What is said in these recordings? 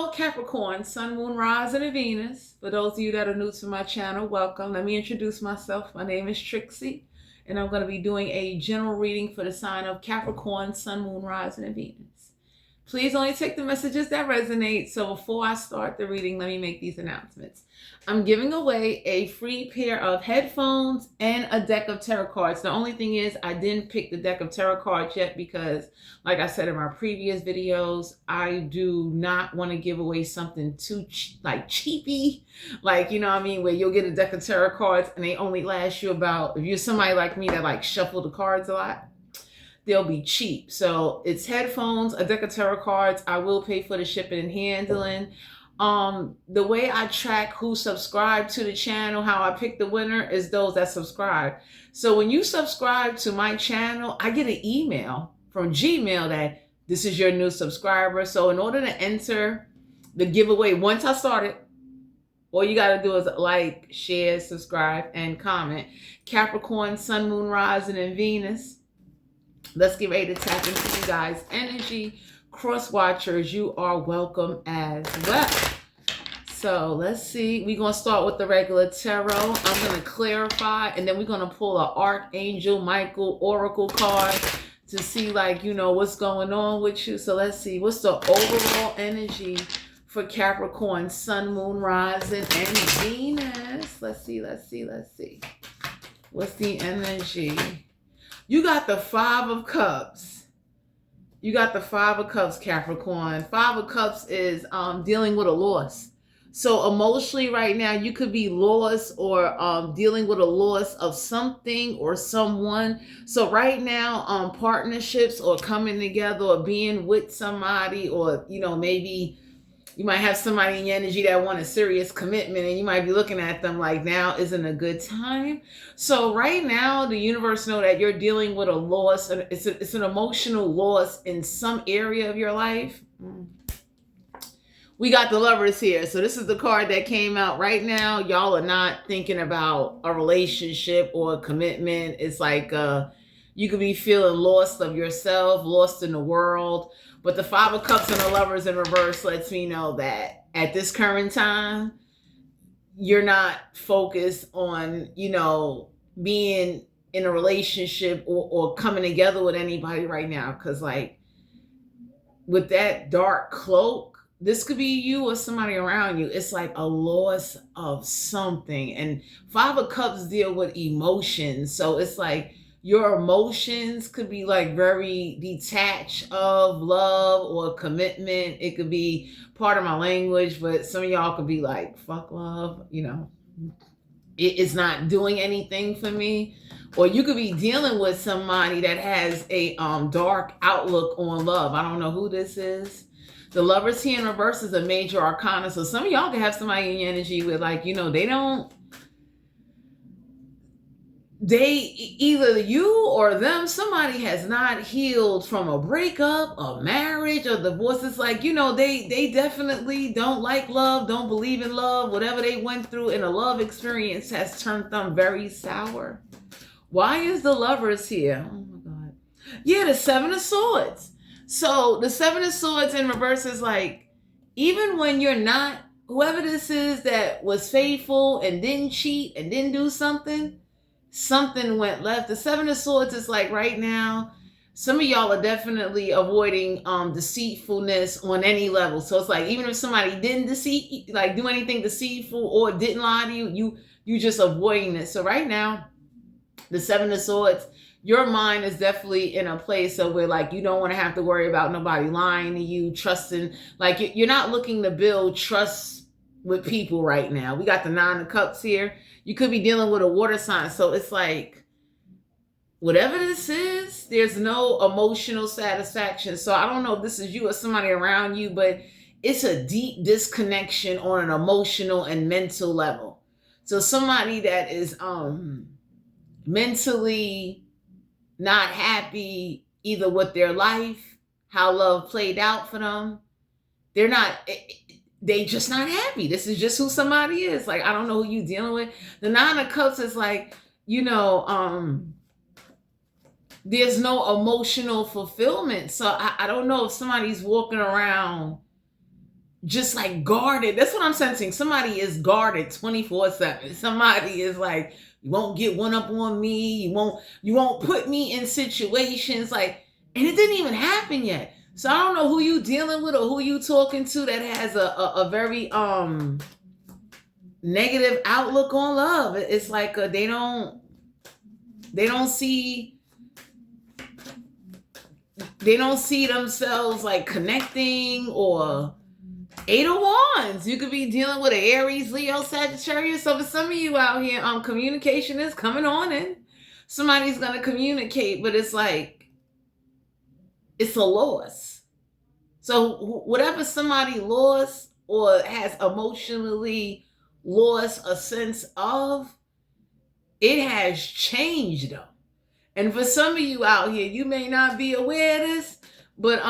Hello, Capricorn, Sun, Moon, Rising, and Venus. For those of you that are new to my channel, welcome. Let me introduce myself. My name is Trixie, and I'm going to be doing a general reading for the sign of Capricorn, Sun, Moon, Rising, and Venus. Please only take the messages that resonate. So before I start the reading, let me make these announcements. I'm giving away a free pair of headphones and a deck of tarot cards. The only thing is I didn't pick the deck of tarot cards yet because, like I said in my previous videos, I do not want to give away something too cheapy. Like, you know what I mean? Where you'll get a deck of tarot cards and they only last you about, if you're somebody like me that like shuffle the cards a lot, they'll be cheap. So it's headphones, a deck of tarot cards. I will pay for the shipping and handling. The way I track who subscribed to the channel, how I pick the winner is those that subscribe. So when you subscribe to my channel, I get an email from Gmail that this is your new subscriber. So in order to enter the giveaway, once I start it, all you got to do is like, share, subscribe, and comment. Capricorn, Sun, Moon, Rising, and Venus. Let's get ready to tap into you guys' energy. Cross watchers, you are welcome as well. So let's see. We're going to start with the regular tarot. I'm going to clarify, and then we're going to pull an Archangel Michael Oracle card to see, like, you know, what's going on with you. So let's see. What's the overall energy for Capricorn, Sun, Moon, Rising, and Venus? Let's see. What's the energy? You got the Five of Cups. You got the Five of Cups, Capricorn. Five of Cups is dealing with a loss. So emotionally right now, you could be lost or dealing with a loss of something or someone. So right now, partnerships or coming together or being with somebody, or, you know, maybe you might have somebody in your energy that want a serious commitment, and you might be looking at them like now isn't a good time. So right now, the universe know that you're dealing with a loss. It's an emotional loss in some area of your life. We got the Lovers here. So this is the card that came out right now. Y'all are not thinking about a relationship or a commitment. It's like you could be feeling lost of yourself, lost in the world. But the Five of Cups and the Lovers in reverse lets me know that at this current time, you're not focused on, you know, being in a relationship or coming together with anybody right now. Because, like, with that dark cloak, this could be you or somebody around you. It's like a loss of something. And Five of Cups deal with emotions. So it's like your emotions could be like very detached of love or commitment. It could be part of my language, but some of y'all could be like, fuck love, you know, it's not doing anything for me. Or you could be dealing with somebody that has a dark outlook on love. I don't know who this is. The Lovers here in reverse is a major arcana. So some of y'all can have somebody in your energy with, like, you know, either you or them, somebody has not healed from a breakup, a marriage, or divorce. It's like, you know, they definitely don't like love, don't believe in love. Whatever they went through in a love experience has turned them very sour. Why is the Lovers here? Oh my God. Yeah, the Seven of Swords. So the Seven of Swords in reverse is like, even when you're not, whoever this is that was faithful and didn't cheat and didn't do something went left. The Seven of Swords is like right now, some of y'all are definitely avoiding deceitfulness on any level. So it's like, even if somebody didn't do anything deceitful or didn't lie to you, you just avoiding it. So right now, the Seven of Swords, your mind is definitely in a place of where, like, you don't want to have to worry about nobody lying to you, trusting. Like, you're not looking to build trust with people right now. We got the Nine of Cups here. You could be dealing with a water sign. So it's like, whatever this is, there's no emotional satisfaction. So I don't know if this is you or somebody around you, but it's a deep disconnection on an emotional and mental level. So somebody that is mentally not happy either with their life, how love played out for them. They just not happy. This is just who somebody is. Like, I don't know who you dealing with. The Nine of Cups is like, you know, there's no emotional fulfillment. So I don't know if somebody's walking around just like guarded. That's what I'm sensing. Somebody is guarded 24/7. Somebody is like, you won't get one up on me. You won't put me in situations like, and it didn't even happen yet. So I don't know who you dealing with or who you talking to that has a very negative outlook on love. It's like they don't see themselves like connecting. Or Eight of Wands, you could be dealing with an Aries, Leo, Sagittarius. So for some of you out here, communication is coming on in. Somebody's gonna communicate, but it's like it's a loss. So whatever somebody lost or has emotionally lost a sense of, it has changed them. And for some of you out here, you may not be aware of this, but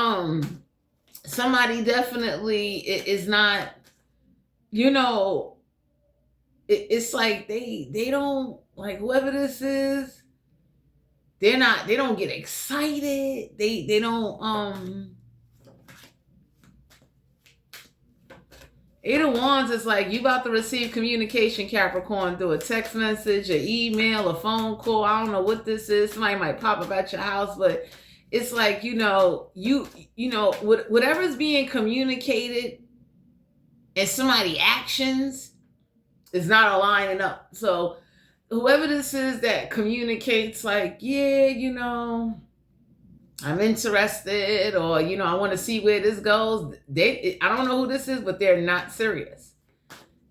somebody definitely is not, it's like they don't, like, whoever this is, they don't get excited. They don't Eight of Wands is like you about to receive communication, Capricorn, through a text message, an email, a phone call. I don't know what this is. Somebody might pop up at your house, but it's like, whatever's being communicated and somebody actions is not aligning up. So whoever this is that communicates like, yeah, I'm interested, or, I want to see where this goes. I don't know who this is, but they're not serious.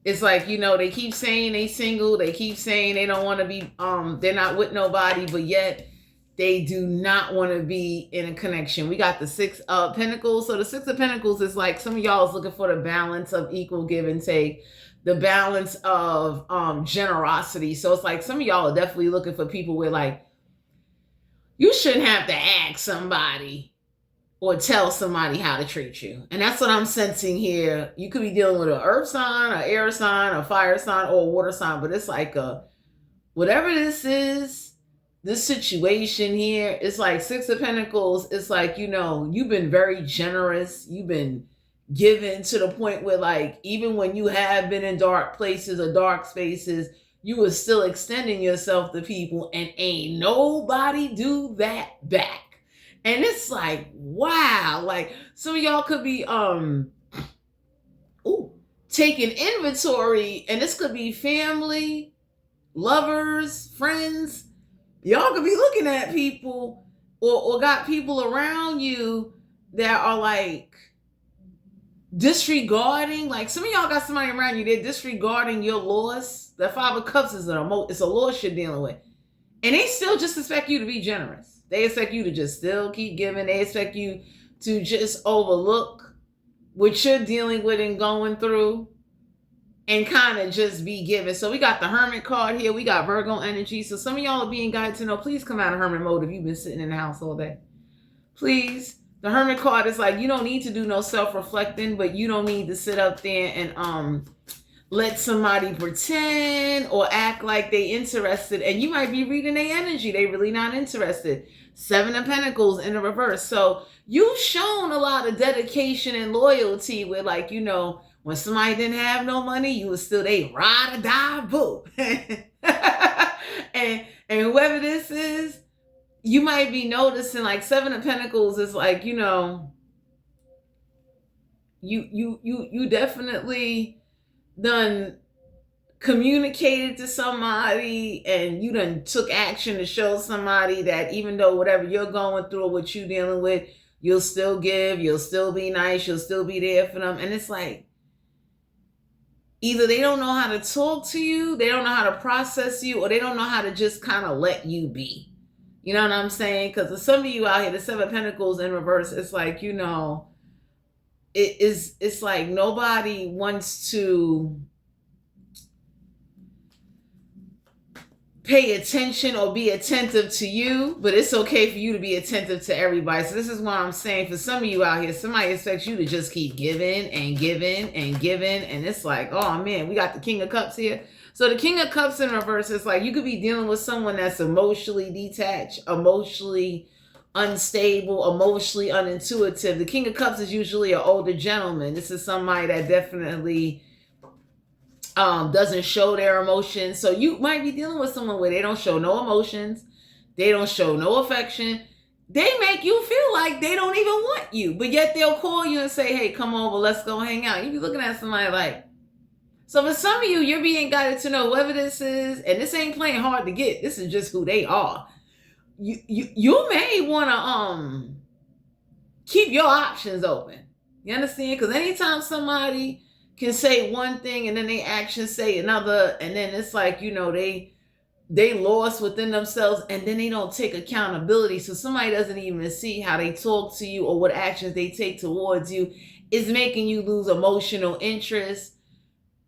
It's like, they keep saying they single. They keep saying they don't want to be, they're not with nobody, but yet they do not want to be in a connection. We got the Six of Pentacles. So the Six of Pentacles is like some of y'all is looking for the balance of equal give and take, the balance of generosity. So it's like some of y'all are definitely looking for people where like, you shouldn't have to ask somebody or tell somebody how to treat you. And that's what I'm sensing here. You could be dealing with an earth sign, an air sign, a fire sign, or a water sign, but it's like whatever this is, this situation here, it's like Six of Pentacles. It's like, you've been very generous. You've been given to the point where like, even when you have been in dark places or dark spaces, you were still extending yourself to people, and ain't nobody do that back. And it's like, wow, like some of y'all could be taking inventory, and this could be family, lovers, friends. Y'all could be looking at people or got people around you that are like disregarding, like some of y'all got somebody around you, they're disregarding your loss. The Five of Cups is it's a loss you're dealing with. And they still just expect you to be generous. They expect you to just still keep giving. They expect you to just overlook what you're dealing with and going through and kind of just be giving. So we got the Hermit card here. We got Virgo energy. So some of y'all are being guided to know, please come out of Hermit mode if you've been sitting in the house all day. Please. The Hermit card is like, you don't need to do no self-reflecting, but you don't need to sit up there and let somebody pretend or act like they interested. And you might be reading their energy. They really not interested. Seven of Pentacles in the reverse. So you've shown a lot of dedication and loyalty with, like, when somebody didn't have no money, you was still they ride or die, boo. and whoever this is, you might be noticing like Seven of Pentacles is like, you definitely done communicated to somebody, and you done took action to show somebody that even though whatever you're going through or what you're dealing with, you'll still give, you'll still be nice, you'll still be there for them. And it's like, either they don't know how to talk to you, they don't know how to process you, or they don't know how to just kind of let you be. You know what I'm saying? Because some of you out here, the Seven of Pentacles in reverse, it's like, it's like nobody wants to pay attention or be attentive to you, but it's okay for you to be attentive to everybody. So this is what I'm saying. For some of you out here, somebody expects you to just keep giving and giving and giving. And it's like, oh man, we got the King of Cups here. So the King of Cups in reverse is like, you could be dealing with someone that's emotionally detached, emotionally unstable, emotionally unintuitive. The King of Cups is usually an older gentleman. This is somebody that definitely doesn't show their emotions. So you might be dealing with someone where they don't show no emotions, they don't show no affection. They make you feel like they don't even want you, but yet they'll call you and say, hey, come over, let's go hang out. You be looking at somebody like, so for some of you, you're being guided to know whoever this is, and this ain't playing hard to get. This is just who they are. You may want to keep your options open. You understand? Because anytime somebody can say one thing and then they actions say another, and then it's like, you know, they lost within themselves, and then they don't take accountability. So somebody doesn't even see how they talk to you or what actions they take towards you is making you lose emotional interest.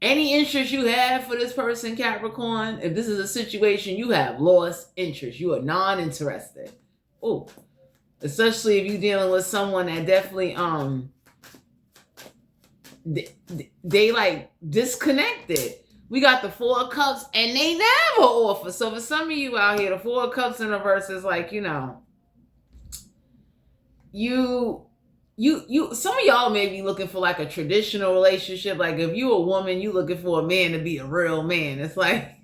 Any interest you have for this person, Capricorn, if this is a situation, you have lost interest. You are non-interested. Oh, especially if you're dealing with someone that definitely they like disconnected. We got the Four of Cups, and they never offer. So for some of you out here, the Four of Cups in reverse is like, you know, you some of y'all may be looking for like a traditional relationship. Like if you a woman, you looking for a man to be a real man. It's like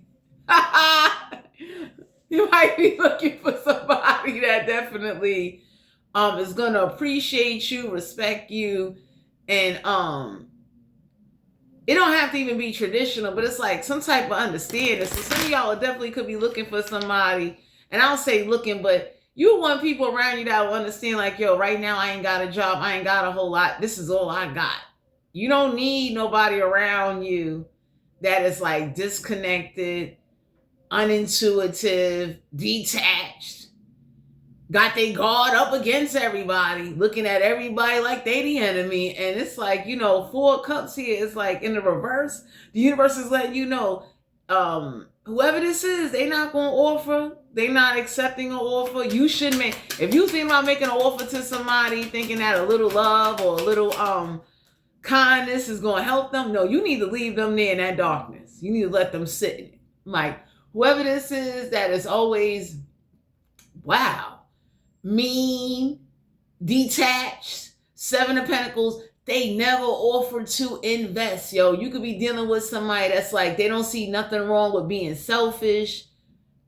you might be looking for somebody that definitely is gonna appreciate you, respect you, and it don't have to even be traditional, but it's like some type of understanding. So some of y'all definitely could be looking for somebody, and I don't say looking, but you want people around you that will understand, like, yo, right now I ain't got a job, I ain't got a whole lot, this is all I got. You don't need nobody around you that is like disconnected, unintuitive, detached, got their guard up against everybody, looking at everybody like they the enemy. And it's like, you know, Four of Cups here is like in the reverse. The universe is letting you know, whoever this is, they not going to offer. They not accepting an offer. You should make, if you think about making an offer to somebody thinking that a little love or a little kindness is going to help them, no, you need to leave them there in that darkness. You need to let them sit in it. Like, whoever this is that is always, wow, mean, detached, Seven of Pentacles, they never offer to invest, yo. You could be dealing with somebody that's like, they don't see nothing wrong with being selfish.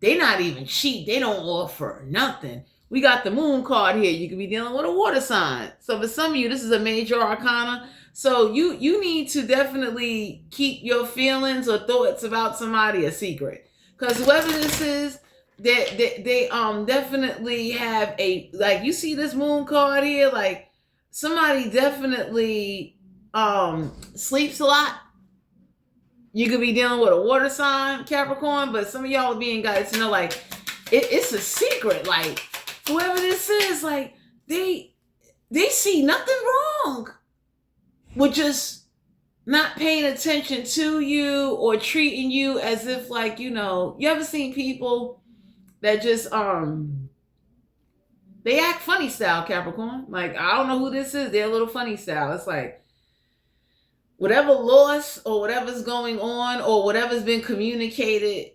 They not even cheap. They don't offer nothing. We got the Moon card here. You could be dealing with a water sign. So for some of you, this is a major arcana. So you need to definitely keep your feelings or thoughts about somebody a secret. Because whoever this is, they definitely have a, like, you see this Moon card here, like somebody definitely sleeps a lot. You could be dealing with a water sign, Capricorn, but some of y'all are being guided to know, like, it's a secret. Like, whoever this is, like, they see nothing wrong with just not paying attention to you or treating you as if, like, you know, you ever seen people that just, they act funny style, Capricorn. Like, I don't know who this is. They're a little funny style. It's like, whatever loss or whatever's going on or whatever's been communicated,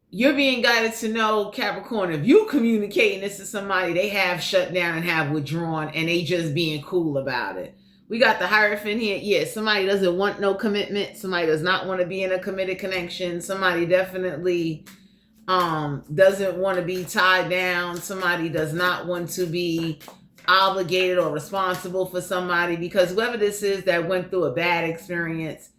you're being guided to know, Capricorn, if you communicating this to somebody, they have shut down and have withdrawn and they just being cool about it. We got the Hierophant here. Yeah, somebody doesn't want no commitment. Somebody does not want to be in a committed connection. Somebody definitely doesn't want to be tied down. Somebody does not want to be obligated or responsible for somebody, because whoever this is that went through a bad experience,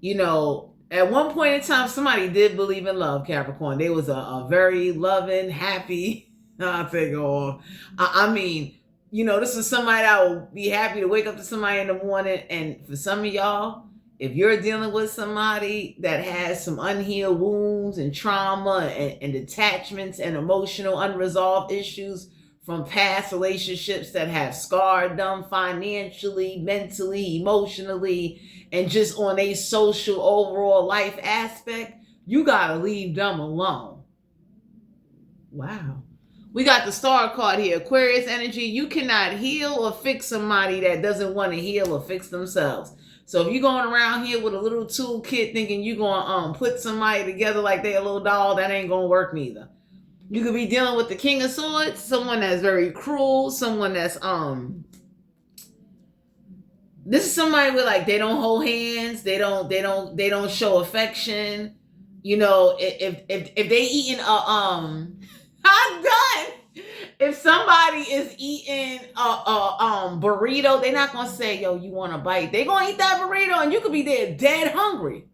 you know, at one point in time, somebody did believe in love, Capricorn. They was a very loving, happy, I'll take off. I mean, you know, this is somebody that will be happy to wake up to somebody in the morning. And for some of y'all, if you're dealing with somebody that has some unhealed wounds and trauma and attachments and emotional unresolved issues from past relationships that have scarred them financially, mentally, emotionally, and just on a social overall life aspect, you gotta leave them alone. Wow. We got the Star card here, Aquarius energy. You cannot heal or fix somebody that doesn't want to heal or fix themselves. So if you're going around here with a little toolkit thinking you're going to put somebody together like they a little doll, that ain't going to work neither. You could be dealing with the King of Swords, someone that's very cruel, someone that's this is somebody where like they don't hold hands, they don't show affection. You know, if they eating I'm done. If somebody is eating a burrito, they're not gonna say, yo, you want a bite. They're gonna eat that burrito and you could be there dead hungry.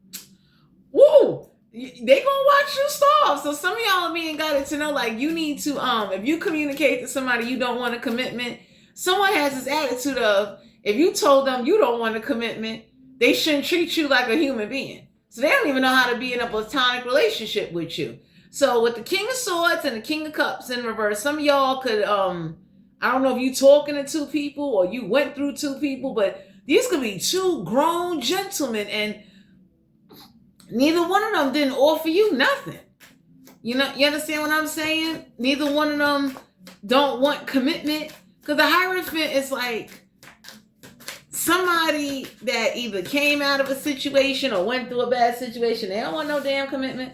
Woo! They gonna watch you starve. So some of y'all being guided to know, like, you need to if you communicate to somebody you don't want a commitment, someone has this attitude of, if you told them you don't want a commitment, they shouldn't treat you like a human being. So they don't even know how to be in a platonic relationship with you. So with the King of Swords and the King of Cups in reverse, some of y'all could I don't know if you talking to two people or you went through two people, but these could be two grown gentlemen and neither one of them didn't offer you nothing. You know, you understand what I'm saying? Neither one of them don't want commitment. Because the Hierophant is like somebody that either came out of a situation or went through a bad situation. They don't want no damn commitment.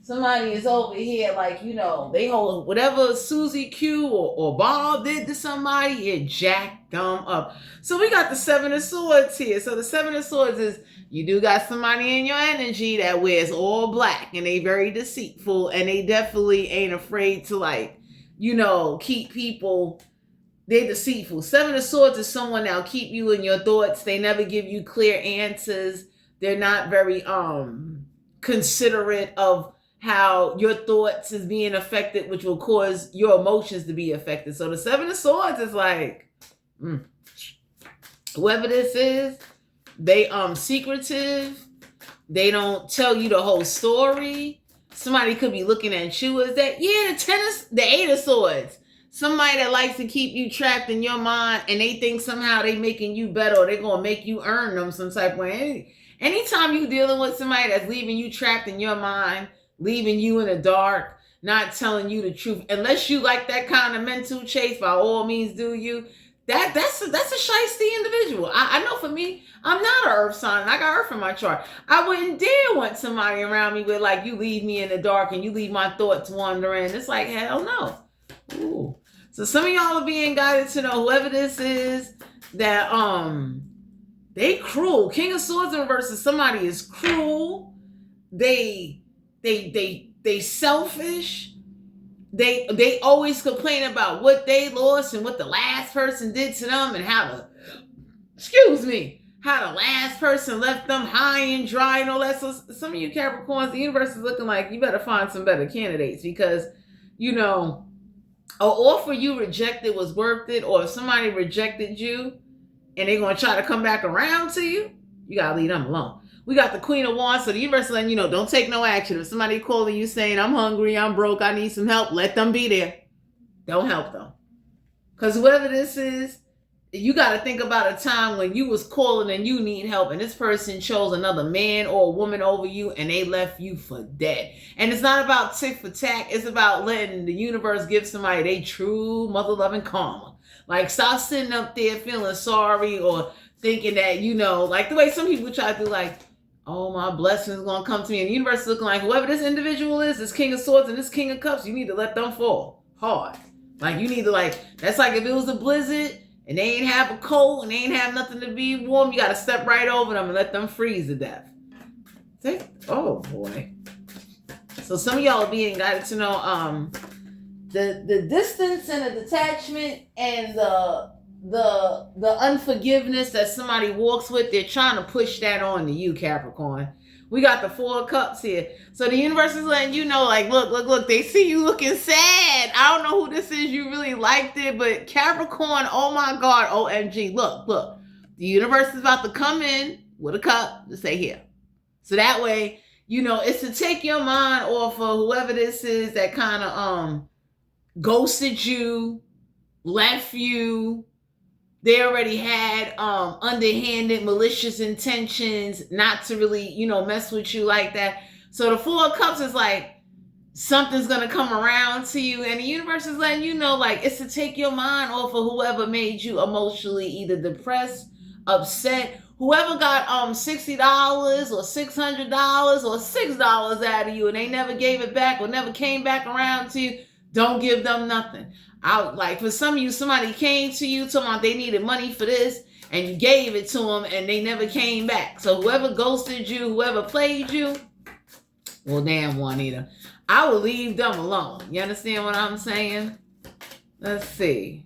Somebody is over here like, you know, they hold whatever Susie Q or Bob did to somebody, it jacked them up. So we got the Seven of Swords here. So the Seven of Swords is, you do got somebody in your energy that wears all black and they very deceitful and they definitely ain't afraid to, like, you know, keep people. They're deceitful. Seven of Swords is someone that'll keep you in your thoughts. They never give you clear answers. They're not very considerate of how your thoughts is being affected, which will cause your emotions to be affected. So the Seven of Swords is like, whoever this is, they secretive. They don't tell you the whole story. Somebody could be looking at you as that, yeah, the Eight of Swords. Somebody that likes to keep you trapped in your mind and they think somehow they making you better or they're going to make you earn them some type of way. Anytime you dealing with somebody that's leaving you trapped in your mind, leaving you in the dark, not telling you the truth, unless you like that kind of mental chase, by all means do you. That's a shiesty individual. I know for me, I'm not an earth sign. I got earth in my chart. I wouldn't dare want somebody around me with like, you leave me in the dark and you leave my thoughts wandering. It's like, hell no. Ooh. So some of y'all are being guided to know, whoever this is, that they cruel. King of Swords in reverse is somebody is cruel. They selfish. They always complain about what they lost and what the last person did to them and how the last person left them high and dry and all that. So some of you Capricorns, the universe is looking like you better find some better candidates because, you know, an offer you rejected was worth it, or if somebody rejected you and they're going to try to come back around to you, you got to leave them alone. We got the Queen of Wands, so the universe is letting you know, don't take no action. If somebody calling you saying, I'm hungry, I'm broke, I need some help, let them be there. Don't help them. Because whoever this is, you got to think about a time when you was calling and you need help and this person chose another man or a woman over you and they left you for dead. And it's not about tick for tack. It's about letting the universe give somebody their true mother-loving karma. Like, stop sitting up there feeling sorry or thinking that, you know, like the way some people try to do, like, oh, my blessings going to come to me. And the universe is looking like, whoever this individual is, this King of Swords and this King of Cups, you need to let them fall hard. Like, you need to, like, that's like if it was a blizzard and they ain't have a coat and they ain't have nothing to be warm, you got to step right over them and let them freeze to death. See? Oh, boy. So some of y'all are being guided to know the distance and the detachment and the unforgiveness that somebody walks with, they're trying to push that on to you, Capricorn. We got the Four of Cups here. So the universe is letting you know, like, look, they see you looking sad. I don't know who this is. You really liked it, but Capricorn, oh my God, OMG. Look. The universe is about to come in with a cup to say here. So that way, you know, it's to take your mind off of whoever this is that kind of ghosted you, left you. They already had underhanded, malicious intentions not to really, you know, mess with you like that. So the Four of Cups is like, something's going to come around to you. And the universe is letting you know, like, it's to take your mind off of whoever made you emotionally either depressed, upset, whoever got $60 or $600 or $6 out of you and they never gave it back or never came back around to you, don't give them nothing. Like for some of you, somebody came to you talking about they needed money for this and you gave it to them and they never came back. So whoever ghosted you, whoever played you, well, damn, Juanita, I will leave them alone. You understand what I'm saying? Let's see.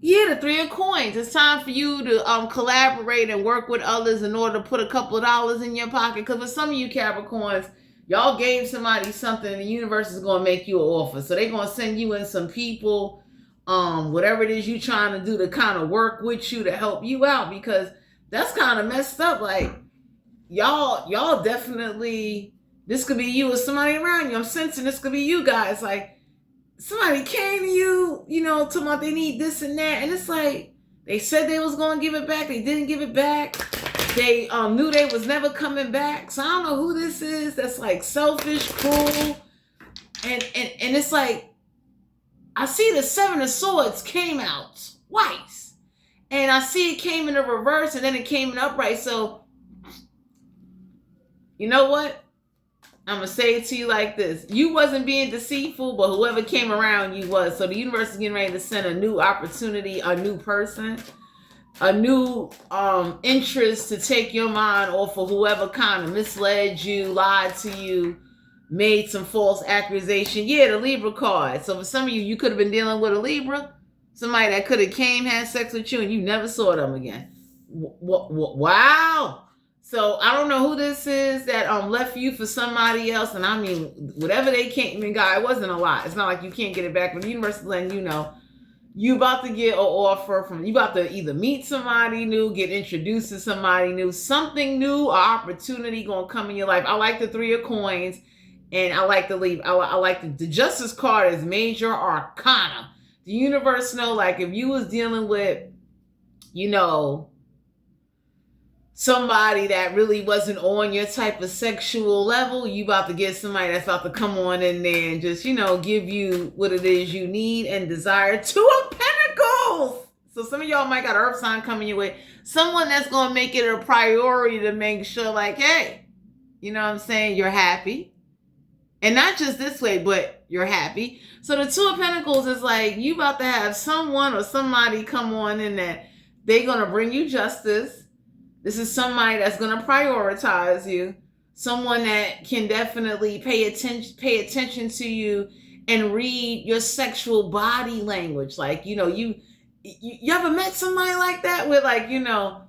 Yeah, the 3 of coins. It's time for you to collaborate and work with others in order to put a couple of dollars in your pocket. Because for some of you Capricorns, y'all gave somebody something and the universe is going to make you an offer. So they're going to send you in some people, whatever it is you're trying to do to kind of work with you to help you out. Because that's kind of messed up. Like, y'all definitely, this could be you or somebody around you. I'm sensing this could be you guys. Like, somebody came to you, you know, talking about they need this and that. And it's like, they said they was going to give it back. They didn't give it back. They knew they was never coming back. So I don't know who this is that's like selfish, cruel. And it's like, I see the 7 of Swords came out twice. And I see it came in the reverse and then it came in upright. So, you know what? I'm going to say it to you like this. You wasn't being deceitful, but whoever came around you was. So the universe is getting ready to send a new opportunity, a new person, a new interest to take your mind off of whoever kind of misled you, lied to you, made some false accusation. Yeah, the Libra card. So for some of you, you could have been dealing with a Libra, somebody that could have came, had sex with you, and you never saw them again. Wow. So I don't know who this is that left you for somebody else. And I mean, whatever they came, I mean, God, it wasn't a lot. It's not like you can't get it back. But the universe is letting you know you about to get an offer from, you about to either meet somebody new, get introduced to somebody new, something new, an opportunity going to come in your life. I like the 3 of coins and I like the leave. I like the Justice card is major arcana. The universe know, like if you was dealing with, you know, somebody that really wasn't on your type of sexual level, you about to get somebody that's about to come on in there and just, you know, give you what it is you need and desire. 2 of Pentacles. So some of y'all might got an earth sign coming your way. Someone that's going to make it a priority to make sure like, hey, you know what I'm saying? You're happy. And not just this way, but you're happy. So the 2 of Pentacles is like, you about to have someone or somebody come on in that they're going to bring you justice. This is somebody that's going to prioritize you. Someone that can definitely pay attention to you and read your sexual body language. Like, you know, you ever met somebody like that where like, you know,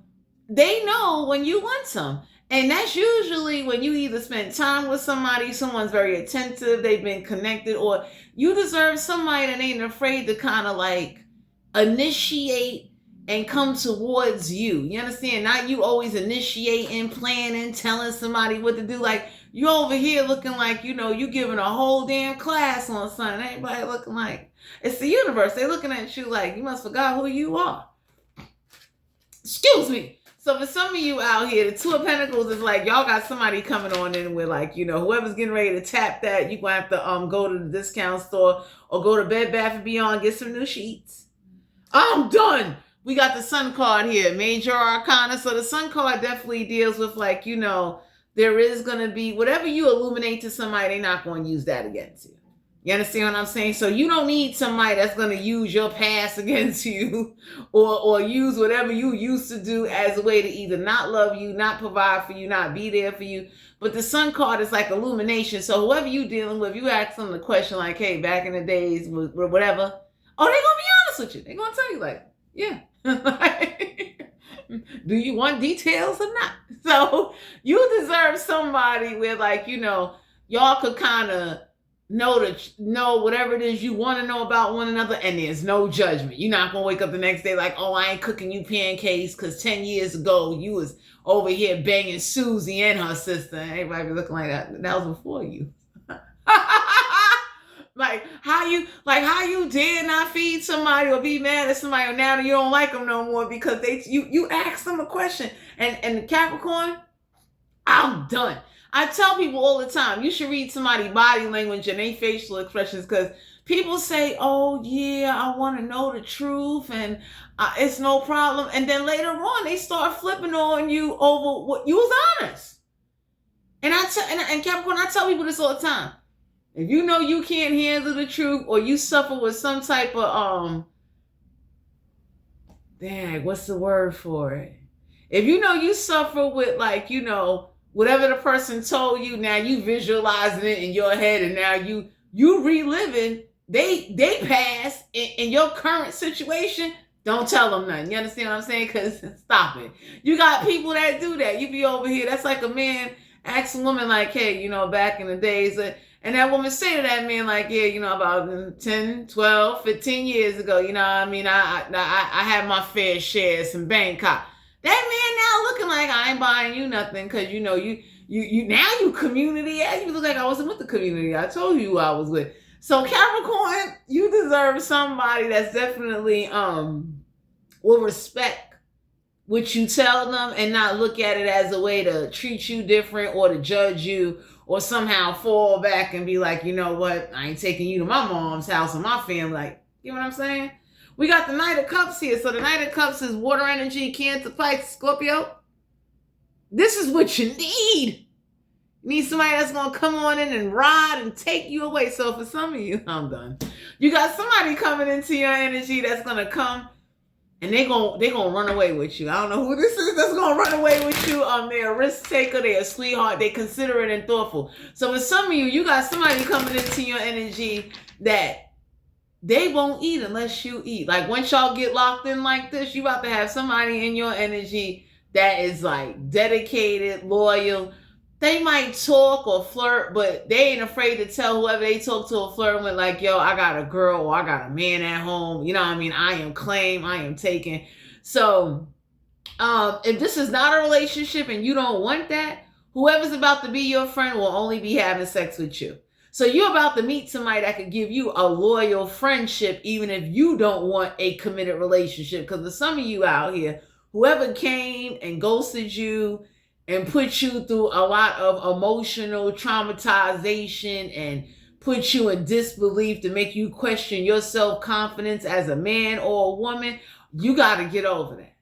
they know when you want some. And that's usually when you either spend time with somebody, someone's very attentive, they've been connected, or you deserve somebody that ain't afraid to kind of like initiate and come towards you. You understand? Not you always initiating, planning, telling somebody what to do. Like you over here looking like, you know, you giving a whole damn class on something. Everybody looking like, it's the universe. They're looking at you like, you must forgot who you are. Excuse me. So for some of you out here, the 2 of Pentacles is like, y'all got somebody coming on in with like, you know, whoever's getting ready to tap that, you're going to have to go to the discount store or go to Bed Bath & Beyond, get some new sheets. I'm done. We got the Sun card here, major arcana. So the Sun card definitely deals with like, you know, there is going to be whatever you illuminate to somebody, they're not going to use that against you. You understand what I'm saying? So you don't need somebody that's going to use your past against you or use whatever you used to do as a way to either not love you, not provide for you, not be there for you. But the Sun card is like illumination. So whoever you dealing with, you ask them the question like, hey, back in the days, whatever. Oh, they're going to be honest with you. They're going to tell you like, yeah. Do you want details or not? So you deserve somebody where like, you know, y'all could kind of know whatever it is you want to know about one another and there's no judgment. You're not going to wake up the next day like, oh, I ain't cooking you pancakes because 10 years ago you was over here banging Susie and her sister. Everybody be looking like that. That was before you. Like how you dare not feed somebody or be mad at somebody or now that you don't like them no more because you asked them a question. And Capricorn, I'm done. I tell people all the time, you should read somebody's body language and their facial expressions because people say, oh yeah, I want to know the truth and it's no problem. And then later on, they start flipping on you over what you was honest. And and Capricorn, I tell people this all the time. If you know you can't handle the truth, or you suffer with some type of what's the word for it? If you know you suffer with, like, you know, whatever the person told you, now you visualizing it in your head, and now you reliving they passed in your current situation. Don't tell them nothing. You understand what I'm saying? Because stop it. You got people that do that. You be over here. That's like a man asks a woman, like, hey, you know, back in the days, and that woman say to that man, like, yeah, you know, about 10, 12, 15 years ago, you know what I mean? I had my fair share of some Bangkok. That man now looking like, I ain't buying you nothing, because, you know, you now you community. You look like I wasn't with the community. I told you who I was with. So Capricorn, you deserve somebody that's definitely will respect what you tell them and not look at it as a way to treat you different or to judge you or somehow fall back and be like, you know what, I ain't taking you to my mom's house or my family. Like, you know what I'm saying? We got the Knight of Cups here. So the Knight of Cups is water energy, Cancer, Pisces, Scorpio. This is what you need. You need somebody that's going to come on in and ride and take you away. So for some of you, I'm done. You got somebody coming into your energy that's going to come and they're gonna run away with you. I don't know who this is that's going to run away with you. They're a risk taker. They're a sweetheart. They're considerate and thoughtful. So for some of you, you got somebody coming into your energy that they won't eat unless you eat. Like, once y'all get locked in like this, you about to have somebody in your energy that is like dedicated, loyal. They might talk or flirt, but they ain't afraid to tell whoever they talk to or flirt with, like, yo, I got a girl or I got a man at home. You know what I mean? I am claimed, I am taken. So if this is not a relationship and you don't want that, whoever's about to be your friend will only be having sex with you. So you're about to meet somebody that could give you a loyal friendship, even if you don't want a committed relationship. Because for some of you out here, whoever came and ghosted you and put you through a lot of emotional traumatization and put you in disbelief to make you question your self-confidence as a man or a woman, you got to get over that.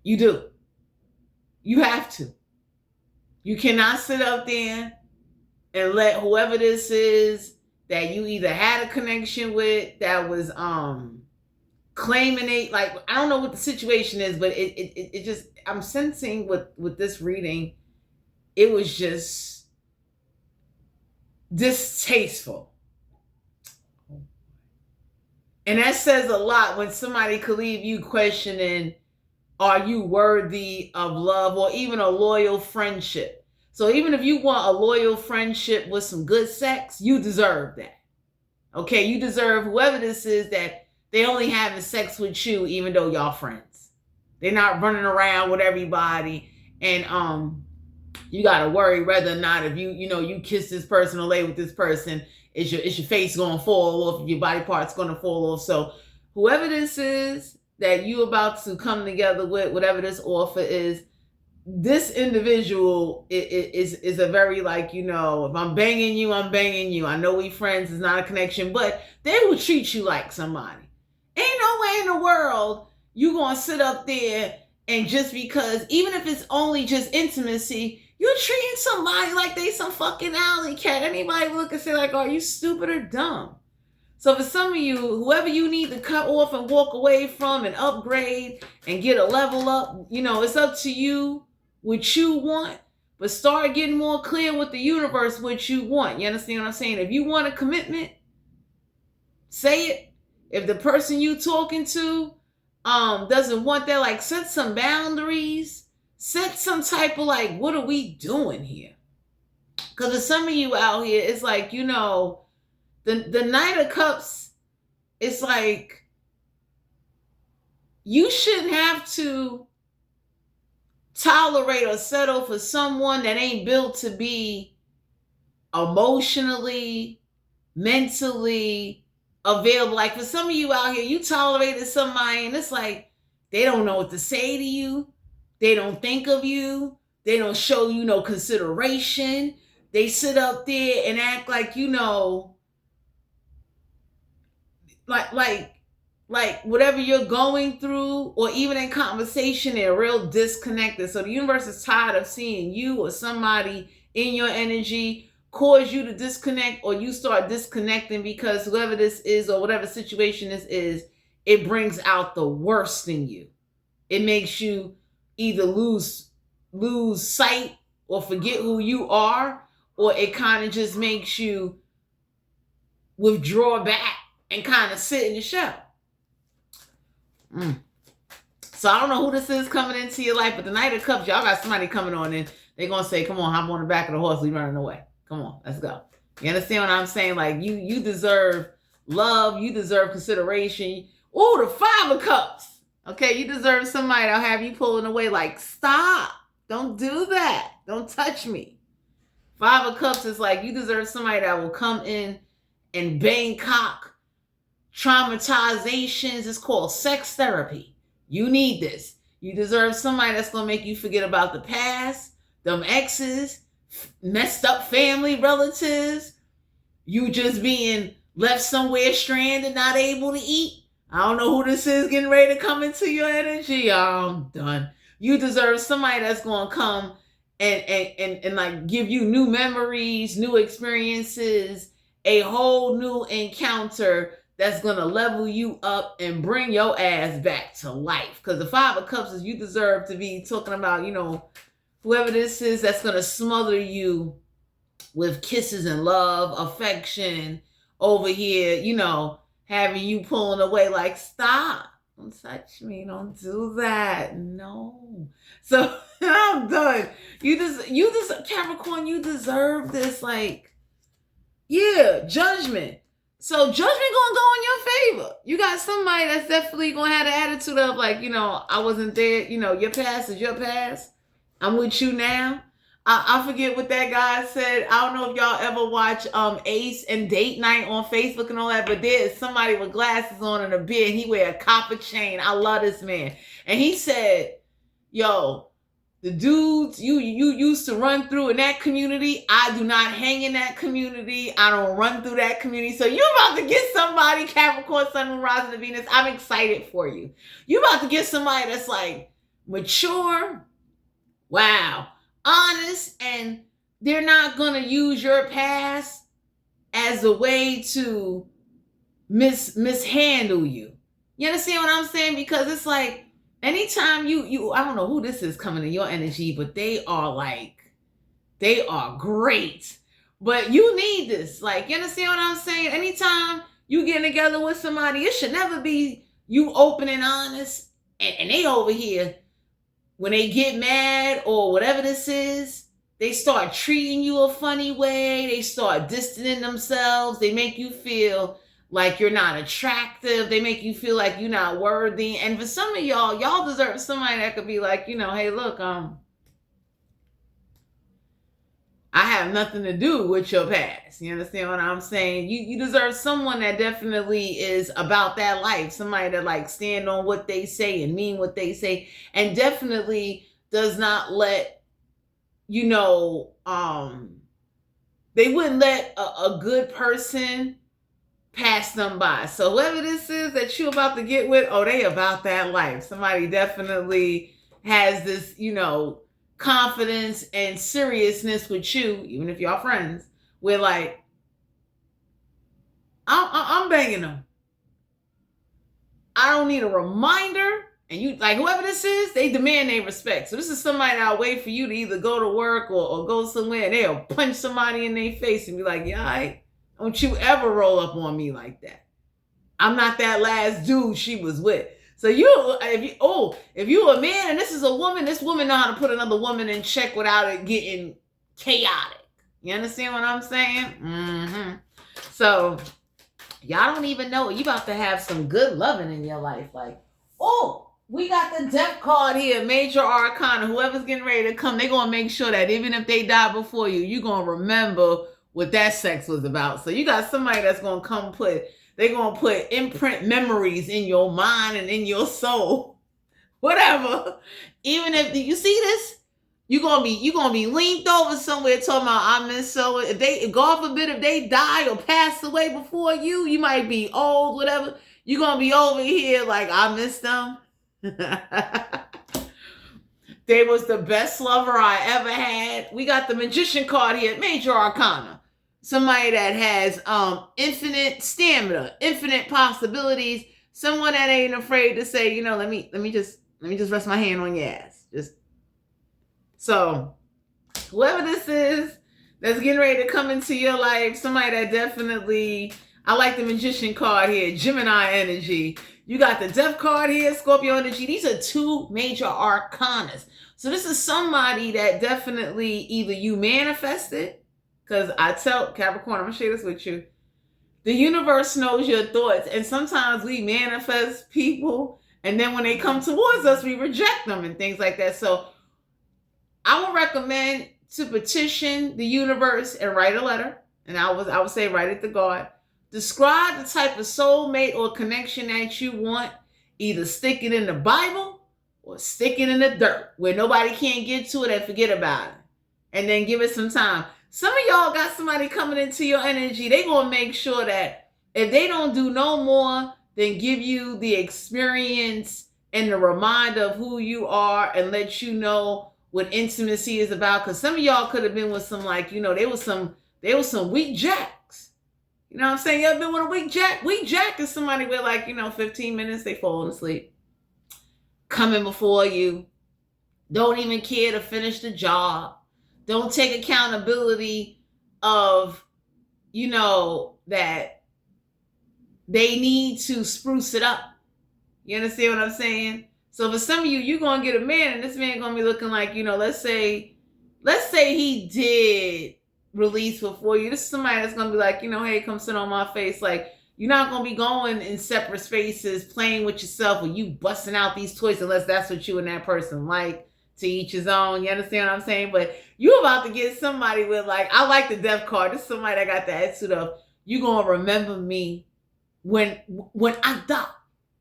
You do. You have to. You cannot sit up there and let whoever this is that you either had a connection with that was claiming it, like, I don't know what the situation is, but it just, I'm sensing with this reading, it was just distasteful. And that says a lot when somebody could leave you questioning, are you worthy of love or even a loyal friendship? So even if you want a loyal friendship with some good sex, you deserve that. Okay, you deserve whoever this is that they only having sex with you even though y'all friends. They're not running around with everybody, and you gotta worry whether or not if you kiss this person or lay with this person, is your face gonna fall off, if your body part's gonna fall off. So whoever this is that you about to come together with, whatever this offer is, this individual is a very, like, if I'm banging you, I'm banging you. I know we friends, it's not a connection, but they will treat you like somebody. Ain't no way in the world you gonna sit up there and just because, even if it's only just intimacy, you're treating somebody like they some fucking alley cat. Anybody look and say, like, are you stupid or dumb? So for some of you, whoever you need to cut off and walk away from and upgrade and get a level up, it's up to you what you want, but start getting more clear with the universe what you want. You understand what I'm saying? If you want a commitment, say it. If the person you talking to doesn't want that, like, set some boundaries, set some type of, like, what are we doing here? Because for some of you out here, it's like, the Knight of Cups, it's like, you shouldn't have to tolerate or settle for someone that ain't built to be emotionally, mentally available. Like, for some of you out here, you tolerated somebody and it's like, they don't know what to say to you. They don't think of you. They don't show you no consideration. They sit up there and act like, like whatever you're going through, or even in conversation, they're real disconnected. So the universe is tired of seeing you or somebody in your energy cause you to disconnect, or you start disconnecting because whoever this is or whatever situation this is, it brings out the worst in you. It makes you either lose sight or forget who you are, or it kind of just makes you withdraw back and kind of sit in your shell. So I don't know who this is coming into your life, but the Knight of Cups, y'all got somebody coming on in. They're going to say, come on, hop on the back of the horse. We running away. Come on, let's go. You understand what I'm saying? Like, you deserve love. You deserve consideration. Oh, the Five of Cups. Okay, you deserve somebody that'll have you pulling away. Like, stop. Don't do that. Don't touch me. Five of Cups is like, you deserve somebody that will come in and Bangkok traumatizations. It's called sex therapy. You need this. You deserve somebody that's going to make you forget about the past, them exes, messed up family relatives, you just being left somewhere stranded, not able to eat. I don't know who this is getting ready to come into your energy. I'm done. You deserve somebody that's going to come and like give you new memories, new experiences, a whole new encounter that's going to level you up and bring your ass back to life. Because the Five of Cups is you deserve to be talking about, you know, whoever this is that's going to smother you with kisses and love, affection over here, you know, having you pulling away like, stop, don't touch me, don't do that, no. So I'm done. You just Capricorn, you deserve this, like, yeah, judgment. So judgment gonna go in your favor. You got somebody that's definitely gonna have the attitude of like, you know, I wasn't there, you know, your past is your past. I'm with you now. I forget what that guy said. I don't know if y'all ever watch Ace and Date Night on Facebook and all that, but there's somebody with glasses on and a beard. He wear a copper chain. I love this man. And he said, yo, the dudes you used to run through in that community, I do not hang in that community. I don't run through that community. So you're about to get somebody, Capricorn, Sun, Moon, Rising, and Venus. I'm excited for you. You're about to get somebody that's like mature, wow, honest, and they're not going to use your past as a way to mishandle you. You understand what I'm saying? Because it's like, anytime you I don't know who this is coming in your energy, but they are great. But you need this. Like, you understand what I'm saying? Anytime you get together with somebody, it should never be you open and honest, and they over here, when they get mad or whatever this is, they start treating you a funny way. They start distancing themselves. They make you feel like you're not attractive. They make you feel like you're not worthy. And for some of y'all deserve somebody that could be like, you know, hey, look, I have nothing to do with your past. You understand what I'm saying? You deserve someone that definitely is about that life. Somebody that like stand on what they say and mean what they say, and definitely does not let, you know, they wouldn't let a good person pass them by. So whoever this is that you're about to get with, oh, they about that life. Somebody definitely has this, you know, confidence and seriousness with you, even if y'all friends, we're like, I'm banging them. I don't need a reminder. And you, like, whoever this is, they demand their respect. So this is somebody that'll wait for you to either go to work or go somewhere, and they'll punch somebody in their face and be like, yeah, I don't you ever roll up on me like that. I'm not that last dude she was with. So if you're a man and this is a woman, this woman know how to put another woman in check without it getting chaotic. You understand what I'm saying? Mm-hmm. So y'all don't even know. You about to have some good loving in your life. Like, oh, we got the death card here, major arcana. Whoever's getting ready to come, they're going to make sure that even if they die before you, you're going to remember what that sex was about. So you got somebody that's going to come they're going to put imprint memories in your mind and in your soul. Whatever. Even if, you see this? you're gonna be leaned over somewhere talking about I miss so. If they, God forbid, if they die or pass away before you, you might be old, whatever. You're gonna be over here like I miss them. They was the best lover I ever had. We got the Magician card here, Major Arcana. Somebody that has infinite stamina, infinite possibilities. Someone that ain't afraid to say, you know, let me just rest my hand on your ass. Just so whoever this is that's getting ready to come into your life, somebody that definitely, I like the Magician card here, Gemini energy. You got the Death card here, Scorpio energy. These are two major arcanas. So this is somebody that definitely either you manifested, because I tell Capricorn, I'm going to share this with you. The universe knows your thoughts, and sometimes we manifest people, and then when they come towards us, we reject them and things like that. So I would recommend to petition the universe and write a letter, and I would say write it to God. Describe the type of soulmate or connection that you want. Either stick it in the Bible or stick it in the dirt where nobody can't get to it and forget about it. And then give it some time. Some of y'all got somebody coming into your energy. They going to make sure that if they don't do no more than give you the experience and the reminder of who you are and let you know what intimacy is about. Because some of y'all could have been with some, like, you know, they was some weak jacks. You know what I'm saying? You ever been with a weak jack? Weak jack is somebody where, like, you know, 15 minutes, they falling asleep. Coming before you. Don't even care to finish the job. Don't take accountability of, you know, that they need to spruce it up. You understand what I'm saying? So for some of you, you're going to get a man, and this man going to be looking like, you know, let's say he did release before you. This is somebody that's going to be like, you know, hey, come sit on my face. Like, you're not going to be going in separate spaces, playing with yourself, or you busting out these toys unless that's what you and that person like. To each his own. You understand what I'm saying? But you about to get somebody with, like, I like the Death card. This is somebody that got the attitude of, you going to remember me when I die.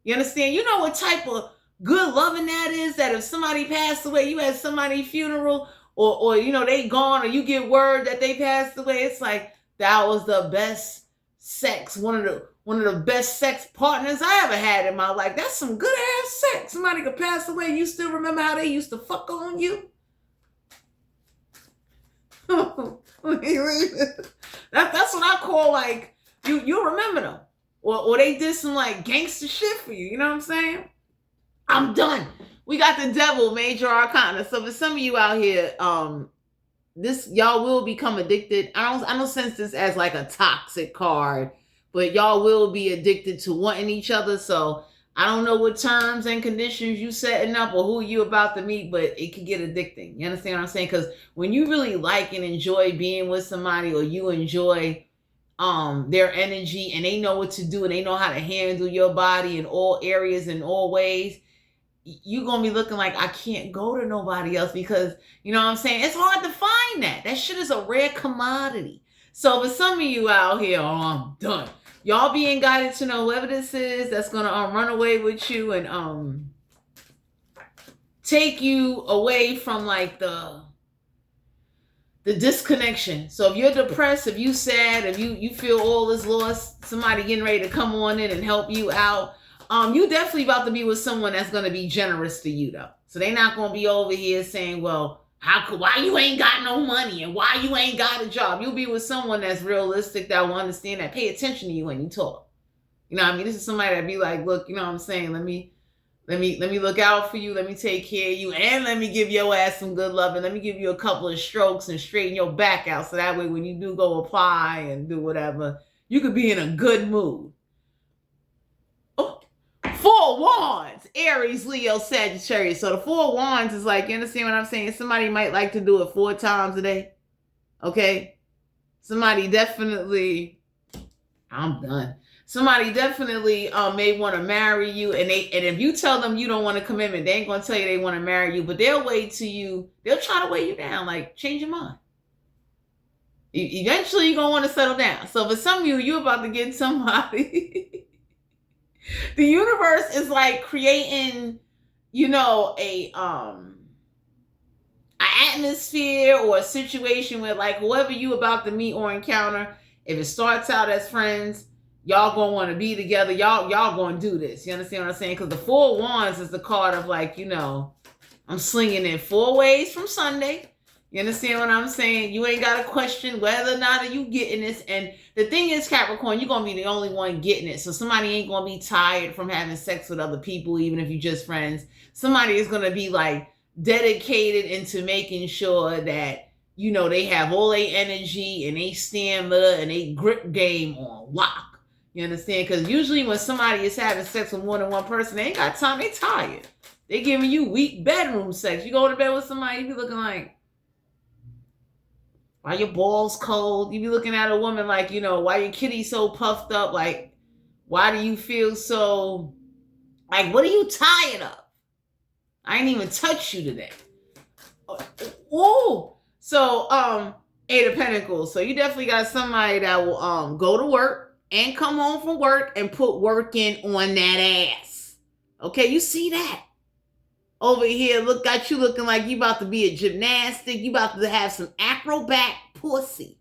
You understand? You know what type of good loving that is? That if somebody passed away, you had somebody's funeral, or you know, they gone, or you get word that they passed away. It's like, that was the best sex, one of the best sex partners I ever had in my life. That's some good ass sex. Somebody could pass away, you still remember how they used to fuck on you? That's what I call, like, you remember them. Or they did some, like, gangster shit for you. You know what I'm saying? I'm done. We got the Devil, Major Arcana. So for some of you out here, y'all will become addicted. I don't sense this as like a toxic card, but y'all will be addicted to wanting each other. So I don't know what terms and conditions you setting up or who you about to meet, but it can get addicting. You understand what I'm saying? Because when you really like and enjoy being with somebody, or you enjoy their energy, and they know what to do, and they know how to handle your body in all areas, in all ways, you're going to be looking like, I can't go to nobody else, because, you know what I'm saying? It's hard to find that. That shit is a rare commodity. So for some of you out here, I'm done. Y'all being guided to know whoever this is that's going to run away with you and take you away from, like, the disconnection. So if you're depressed, if you sad, if you feel all is lost, somebody getting ready to come on in and help you out. You definitely about to be with someone that's going to be generous to you, though. So they're not going to be over here saying, well, why you ain't got no money and why you ain't got a job. You'll be with someone that's realistic, that will understand, that pay attention to you when you talk. You know what I mean? This is somebody that be like, look, you know what I'm saying? Let me look out for you. Let me take care of you. And let me give your ass some good love. And let me give you a couple of strokes and straighten your back out. So that way, when you do go apply and do whatever, you could be in a good mood. 4 Wands, Aries, Leo, Sagittarius. So the 4 Wands is like, you understand what I'm saying? Somebody might like to do it 4 times a day. Okay? Somebody definitely, I'm done. Somebody definitely may want to marry you. And if you tell them you don't want a commitment, they ain't going to tell you they want to marry you. But they'll wait till they'll try to weigh you down. Like, change your mind. Eventually, you're going to want to settle down. So for some of you, you're about to get somebody. The universe is like creating, you know, an atmosphere or a situation where, like, whoever you about to meet or encounter, if it starts out as friends, y'all gonna want to be together. Y'all gonna do this. You understand what I'm saying? Because the Four of Wands is the card of, like, you know, I'm slinging in 4 ways from Sunday. You understand what I'm saying? You ain't got to question whether or not are you getting this. And the thing is, Capricorn, you're going to be the only one getting it. So somebody ain't going to be tired from having sex with other people, even if you're just friends. Somebody is going to be, like, dedicated into making sure that, you know, they have all their energy and they stamina and they grip game on lock. You understand? Because usually when somebody is having sex with more than one person, they ain't got time. They tired. They giving you weak bedroom sex. You go to bed with somebody, you be looking like, why your balls cold? You be looking at a woman like, you know, why your kitty so puffed up? Like, why do you feel so, like, what are you tired of? I ain't even touch you today. Oh, so, Eight of Pentacles. So you definitely got somebody that will go to work and come home from work and put work in on that ass. Okay, you see that? Over here, look, got you looking like you about to be a gymnastic. You about to have some acrobat pussy.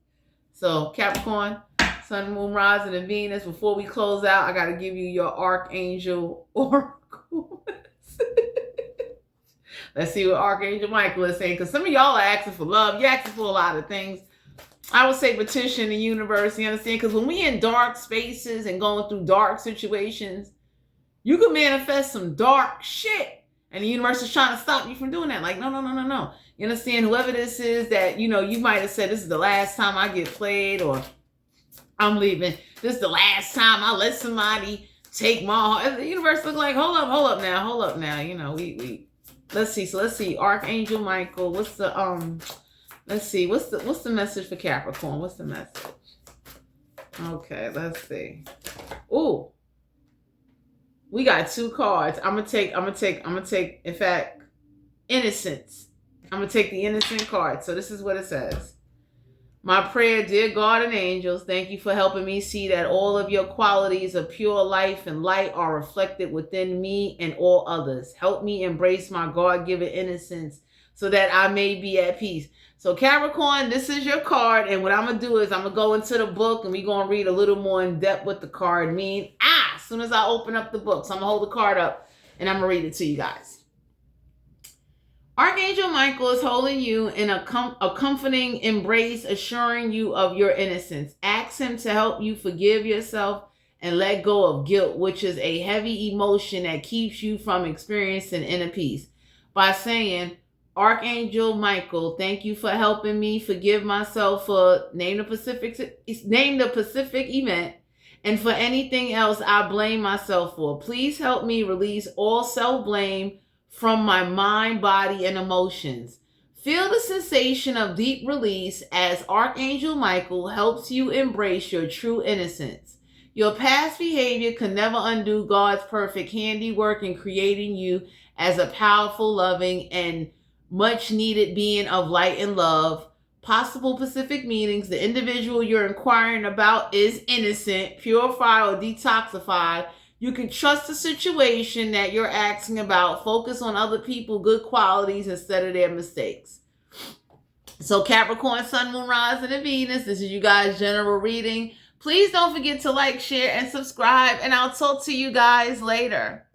So, Capricorn, Sun, Moon, Rising, and Venus. Before we close out, I got to give you your Archangel Oracle. Let's see what Archangel Michael is saying. Because some of y'all are asking for love. You're asking for a lot of things. I would say petition the universe. You understand? Because when we in dark spaces and going through dark situations, you can manifest some dark shit. And the universe is trying to stop you from doing that. Like, no. You understand? Whoever this is that, you know, you might have said, this is the last time I get played, or I'm leaving. This is the last time I let somebody take my heart. The universe look like, hold up now. You know, we let's see. So let's see. Archangel Michael. What's the let's see. What's the message for Capricorn? What's the message? Okay, let's see. Ooh. We got 2 cards. I'm gonna take, in fact, innocence. I'm gonna take the innocent card. So this is what it says. My prayer, dear God and angels, thank you for helping me see that all of your qualities of pure life and light are reflected within me and all others. Help me embrace my God-given innocence so that I may be at peace. So Capricorn, this is your card. And what I'm going to do is I'm going to go into the book and we're going to read a little more in depth what the card means. As soon as I open up the book. So I'm going to hold the card up and I'm going to read it to you guys. Archangel Michael is holding you in a comforting embrace, assuring you of your innocence. Ask him to help you forgive yourself and let go of guilt, which is a heavy emotion that keeps you from experiencing inner peace. By saying, Archangel Michael, thank you for helping me forgive myself for name the Pacific event and for anything else I blame myself for. Please help me release all self-blame from my mind, body, and emotions. Feel the sensation of deep release as Archangel Michael helps you embrace your true innocence. Your past behavior can never undo God's perfect handiwork in creating you as a powerful, loving, and much needed being of light and love. Possible Pacific meanings: the individual you're inquiring about is innocent, purified, or detoxified. You can trust the situation that you're asking about. Focus on other people's good qualities instead of their mistakes. So Capricorn, Sun, Moon, Rising, and Venus, this is you guys' general reading. Please don't forget to like, share, and subscribe, and I'll talk to you guys later.